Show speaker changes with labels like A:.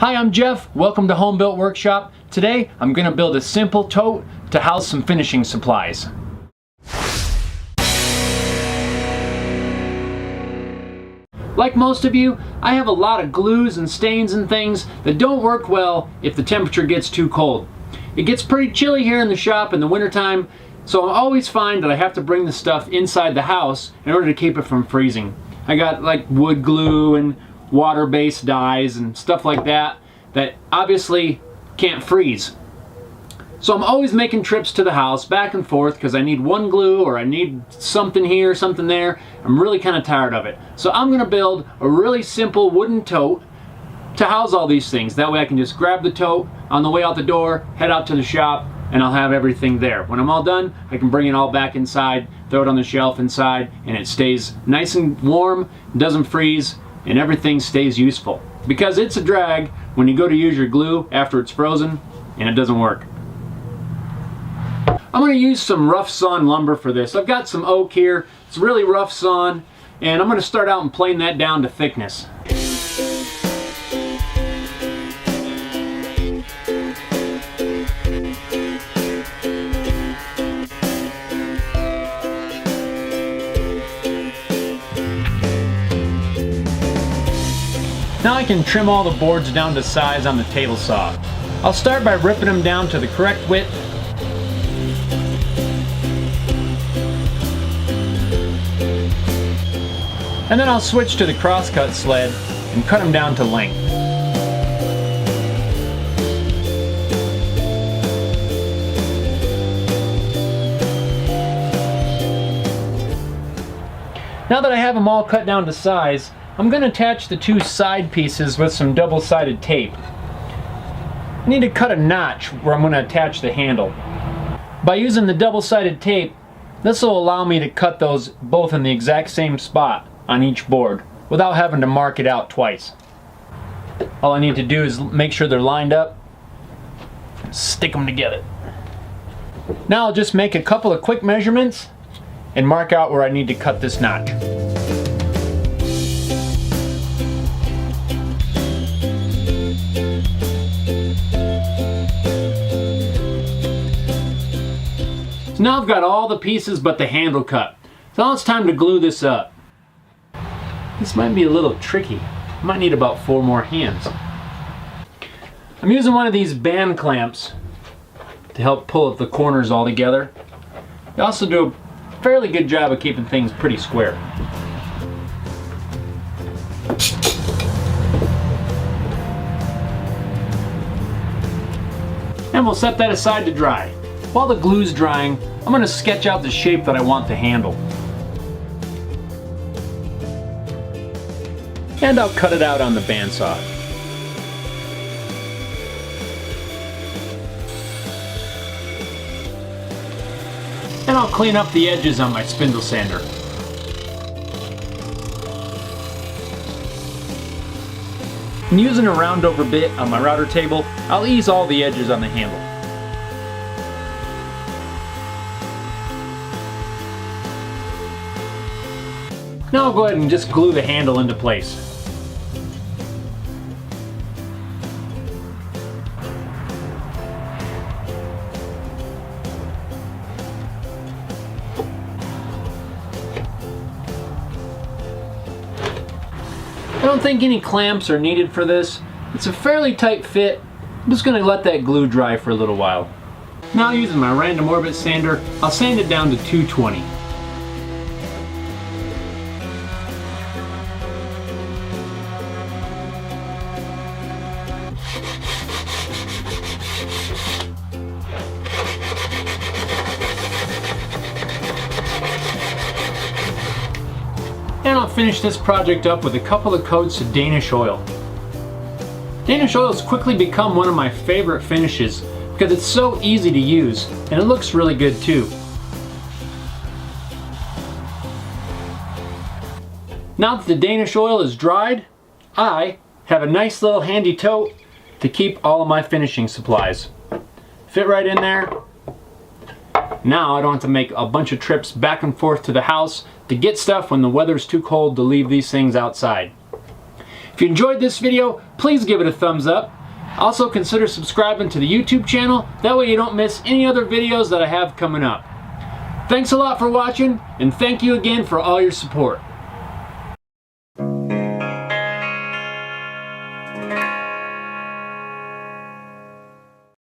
A: Hi, I'm Jeff. Welcome to Home Built Workshop. Today I'm going to build a simple tote to house some finishing supplies. Like most of you, I have a lot of glues and stains and things that don't work well if the temperature gets too cold. It gets pretty chilly here in the shop in the wintertime, so I always find that I have to bring the stuff inside the house in order to keep it from freezing. I got like wood glue and water-based dyes and stuff like that that obviously can't freeze. So I'm always making trips to the house back and forth because I need one glue or I need something here, something there. I'm really kind of tired of it. So I'm going to build a really simple wooden tote to house all these things. That way I can just grab the tote on the way out the door, head out to the shop, and I'll have everything there. When I'm all done, I can bring it all back inside, throw it on the shelf inside, and it stays nice and warm, doesn't freeze, and everything stays useful. Because it's a drag when you go to use your glue after it's frozen and it doesn't work. I'm going to use some rough sawn lumber for this. I've got some oak here. It's really rough sawn, and I'm going to start out and plane that down to thickness. Now I can trim all the boards down to size on the table saw. I'll start by ripping them down to the correct width. And then I'll switch to the crosscut sled and cut them down to length. Now that I have them all cut down to size, I'm going to attach the two side pieces with some double-sided tape. I need to cut a notch where I'm going to attach the handle. By using the double-sided tape, this will allow me to cut those both in the exact same spot on each board without having to mark it out twice. All I need to do is make sure they're lined up, stick them together. Now I'll just make a couple of quick measurements and mark out where I need to cut this notch. So now I've got all the pieces but the handle cut. So now it's time to glue this up. This might be a little tricky. I might need about 4 more hands. I'm using one of these band clamps to help pull the corners all together. They also do a fairly good job of keeping things pretty square. And we'll set that aside to dry. While the glue's drying, I'm going to sketch out the shape that I want the handle. And I'll cut it out on the bandsaw. And I'll clean up the edges on my spindle sander. And using a round over bit on my router table, I'll ease all the edges on the handle. Now I'll go ahead and just glue the handle into place. I don't think any clamps are needed for this. It's a fairly tight fit. I'm just going to let that glue dry for a little while. Now using my random orbit sander, I'll sand it down to 220. And I'll finish this project up with a couple of coats of Danish oil. Danish oil has quickly become one of my favorite finishes because it's so easy to use and it looks really good too. Now that the Danish oil is dried, I have a nice little handy tote to keep all of my finishing supplies. Fit right in there. Now I don't have to make a bunch of trips back and forth to the house to get stuff when the weather's too cold to leave these things outside. If you enjoyed this video, please give it a thumbs up. Also consider subscribing to the YouTube channel, that way you don't miss any other videos that I have coming up. Thanks a lot for watching, and thank you again for all your support.